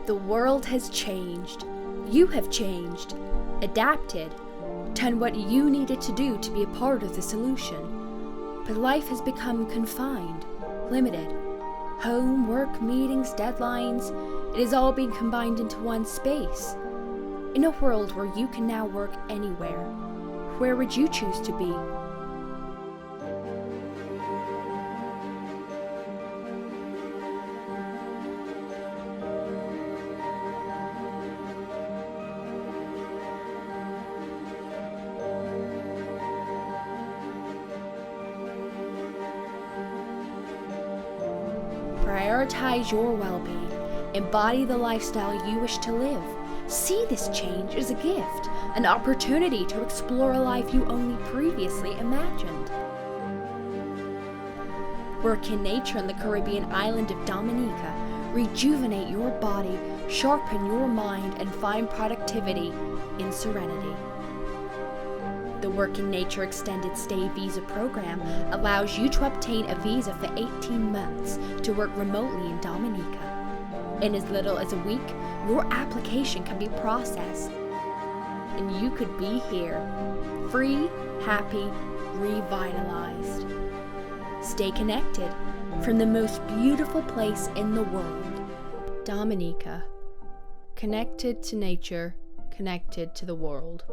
The world has changed. You have changed, adapted, done what you needed to do to be a part of the solution. But life has become confined, limited. Home, work, meetings, deadlines, it is all being combined into one space. In a world where you can now work anywhere, where would you choose to be? Prioritize your well-being. Embody the lifestyle you wish to live. See this change as a gift, an opportunity to explore a life you only previously imagined. Work in nature on the Caribbean island of Dominica. Rejuvenate your body, sharpen your mind, and find productivity in serenity. The Work in Nature Extended Stay Visa Program allows you to obtain a visa for 18 months to work remotely in Dominica. In as little as a week, your application can be processed, and you could be here, free, happy, revitalized. Stay connected from the most beautiful place in the world, Dominica. Connected to nature, connected to the world.